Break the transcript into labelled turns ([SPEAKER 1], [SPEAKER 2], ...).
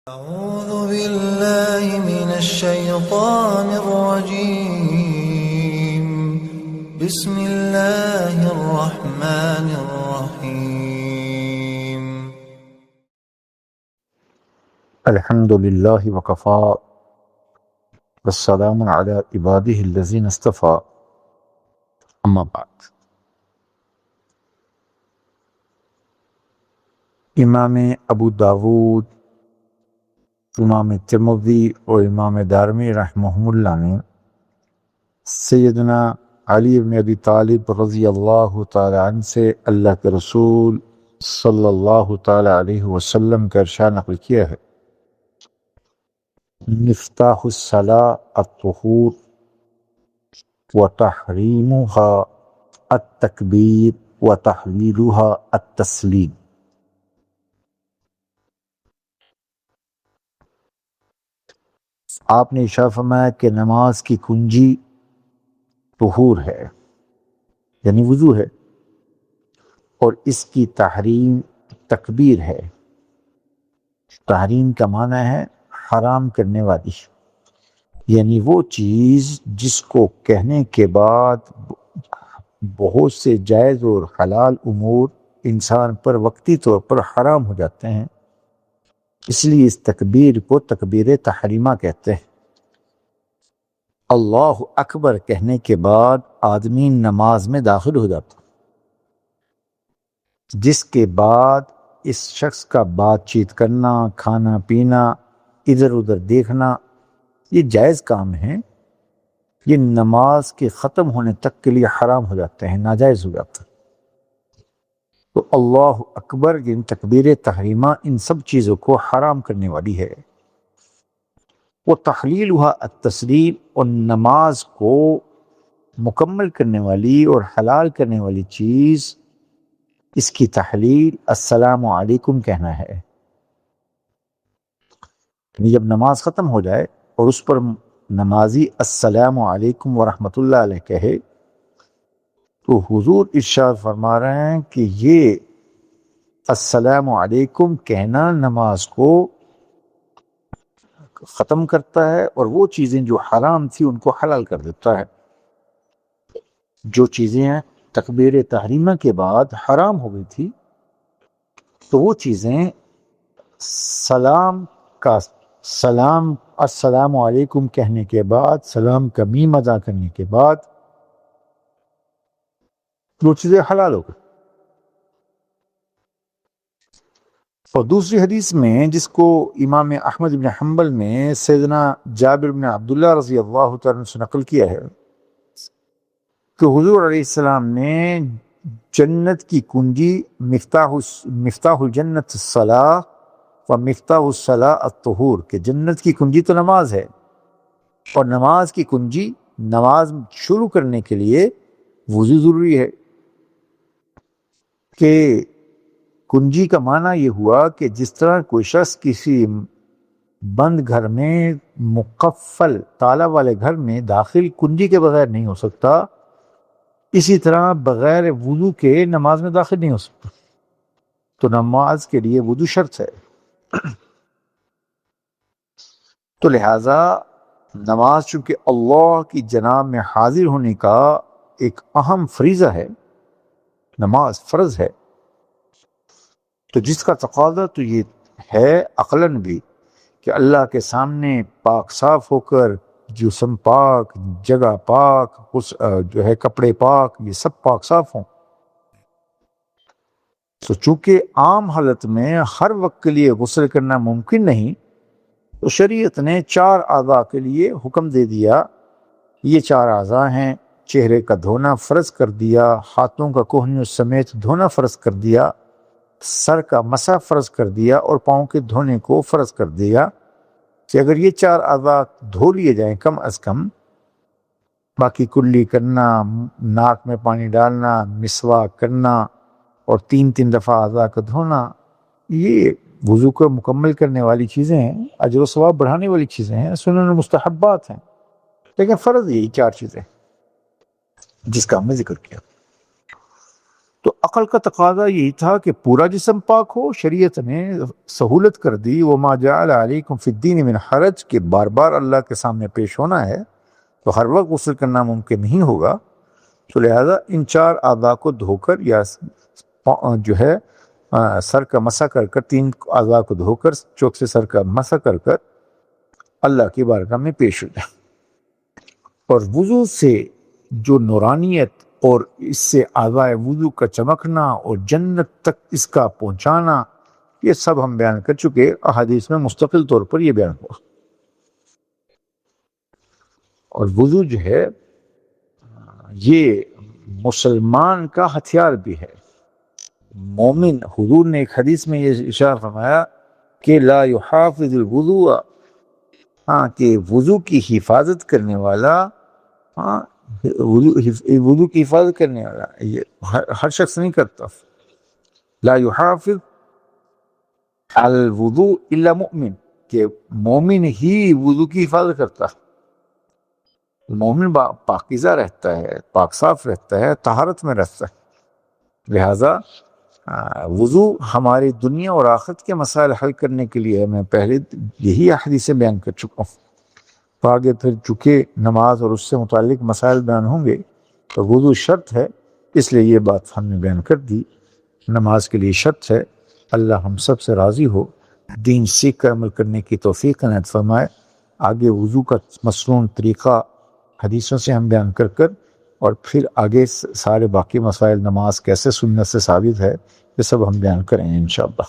[SPEAKER 1] أعوذ بالله من الشيطان الرجيم. بسم الله الرحمن الرحيم.
[SPEAKER 2] الحمد لله وكفى والسلام على عباده الذين اصطفى اما بعد. امام ابو داود، امام ترمذی اور امام دارمی رحمہم اللہ نے سیدنا علی بن ابی طالب رضی اللہ تعالی عنہ سے اللہ کے رسول صلی اللہ تعالی علیہ وسلم کا ارشاد نقل کیا ہے: مفتاح الصلاۃ الطہور وتحریمها التکبیر وتحلیلها التسلیم۔ آپ نے ارشاد فرمایا کہ نماز کی کنجی طہور ہے، یعنی وضو ہے، اور اس کی تحریم تکبیر ہے۔ تحریم کا معنی ہے حرام کرنے والی، یعنی وہ چیز جس کو کہنے کے بعد بہت سے جائز اور حلال امور انسان پر وقتی طور پر حرام ہو جاتے ہیں، اس لیے اس تکبیر کو تکبیر تحریمہ کہتے ہیں۔ اللہ اکبر کہنے کے بعد آدمی نماز میں داخل ہو جاتا، جس کے بعد اس شخص کا بات چیت کرنا، کھانا پینا، ادھر ادھر دیکھنا، یہ جائز کام ہیں، یہ نماز کے ختم ہونے تک کے لیے حرام ہو جاتے ہیں، ناجائز ہو جاتا ہے۔ تو اللہ اکبر یعنی تکبیر تحریمہ ان سب چیزوں کو حرام کرنے والی ہے۔ وہ تحلیلها التسلیم، اور نماز کو مکمل کرنے والی اور حلال کرنے والی چیز، اس کی تحلیل السلام علیکم کہنا ہے۔ یعنی جب نماز ختم ہو جائے اور اس پر نمازی السلام علیکم ورحمۃ اللہ علیہ کہے تو حضور ارشاد فرما رہے ہیں کہ یہ السلام علیکم کہنا نماز کو ختم کرتا ہے، اور وہ چیزیں جو حرام تھی ان کو حلال کر دیتا ہے۔ جو چیزیں تکبیر تحریمہ کے بعد حرام ہو گئی تھی، تو وہ چیزیں السلام علیکم کہنے کے بعد، سلام کا میم ادا کرنے کے بعد وہ چیزیں حلال ہو گئی۔ اور دوسری حدیث میں جس کو امام احمد بن حنبل نے سیدنا جابر بن عبداللہ رضی اللہ تعالیٰ عنہ سے نقل کیا ہے کہ حضور علیہ السلام نے جنت کی کنجی مفتاح الجنت الصلاۃ و مفتاح الصلاۃ الطہور، کہ جنت کی کنجی تو نماز ہے، اور نماز کی کنجی، نماز شروع کرنے کے لیے وضو ضروری ہے۔ کہ کنجی کا معنی یہ ہوا کہ جس طرح کوئی شخص کسی بند گھر میں، مقفل تالا والے گھر میں داخل کنجی کے بغیر نہیں ہو سکتا، اسی طرح بغیر وضو کے نماز میں داخل نہیں ہو سکتا۔ تو نماز کے لیے وضو شرط ہے۔ تو لہٰذا نماز چونکہ اللہ کی جناب میں حاضر ہونے کا ایک اہم فریضہ ہے، نماز فرض ہے، تو جس کا تقاضا تو یہ ہے عقلاً بھی کہ اللہ کے سامنے پاک صاف ہو کر، جسم پاک، جگہ پاک، جو ہے کپڑے پاک، یہ سب پاک صاف ہوں۔ تو چونکہ عام حالت میں ہر وقت کے لیے غسل کرنا ممکن نہیں، تو شریعت نے 4 اعضاء کے لیے حکم دے دیا۔ یہ 4 اعضاء ہیں: چہرے کا دھونا فرض کر دیا، ہاتھوں کا کوہنیوں سمیت دھونا فرض کر دیا، سر کا مسح فرض کر دیا، اور پاؤں کے دھونے کو فرض کر دیا کہ اگر یہ 4 اعضاء دھو لیے جائیں کم از کم، باقی کلی کرنا، ناک میں پانی ڈالنا، مسواک کرنا، اور 3 دفعہ اعضاء کا دھونا، یہ وضو کو مکمل کرنے والی چیزیں ہیں، اجر و ثواب بڑھانے والی چیزیں ہیں، سنن و مستحبات ہیں، لیکن فرض یہی 4 چیزیں جس کا ہم نے ذکر کیا۔ تو تو عقل کا تقاضا یہی تھا کہ پورا جسم پاک ہو. شریعت نے سہولت کر دی وما جعل علیکم فی الدین من حرج، کہ بار بار اللہ کے سامنے پیش ہونا ہے تو ہر وقت غسل کرنا ممکن نہیں ہوگا. تو لہذا ان 4 اعضاء کو دھو کر یا جو ہے سر کا مسح کر کر، 3 اعضاء کو دھو کر چوک سے سر کا مسح کر کر اللہ کی بارگاہ میں پیش ہو جائے. اور وضو سے جو نورانیت اور اس سے اعضاء وضو کا چمکنا اور جنت تک اس کا پہنچانا، یہ سب ہم بیان کر چکے، احادیث میں مستقل طور پر یہ بیان ہوا. اور وضو جو ہے یہ مسلمان کا ہتھیار بھی ہے. مومن، حضور نے ایک حدیث میں یہ ارشاد فرمایا کہ لا یحافظ الوضوء، کہ وضو کی حفاظت کرنے والا، وضو کی حفاظت کرنے والا یہ ہر شخص نہیں کرتا. لا یحافظ الوضوء الا مؤمن، کہ مومن ہی وضو کی حفاظت کرتا. مومن پاکیزہ رہتا ہے، پاک صاف رہتا ہے، طہارت میں رہتا ہے. لہذا وضو ہماری دنیا اور آخرت کے مسائل حل کرنے کے لیے، میں پہلے یہی حدیثیں بیان کر چکا ہوں. تو آگے پھر چونکہ نماز اور اس سے متعلق مسائل بیان ہوں گے تو وضو شرط ہے، اس لیے یہ بات ہم نے بیان کر دی. نماز کے لیے شرط ہے. اللہ ہم سب سے راضی ہو، دین سیکھ کر عمل کرنے کی توفیق عنایت فرمائے. آگے وضو کا مصنون طریقہ حدیثوں سے ہم بیان کر اور پھر آگے سارے باقی مسائل، نماز کیسے سنت سے ثابت ہے، یہ سب ہم بیان کریں گے انشاءاللہ.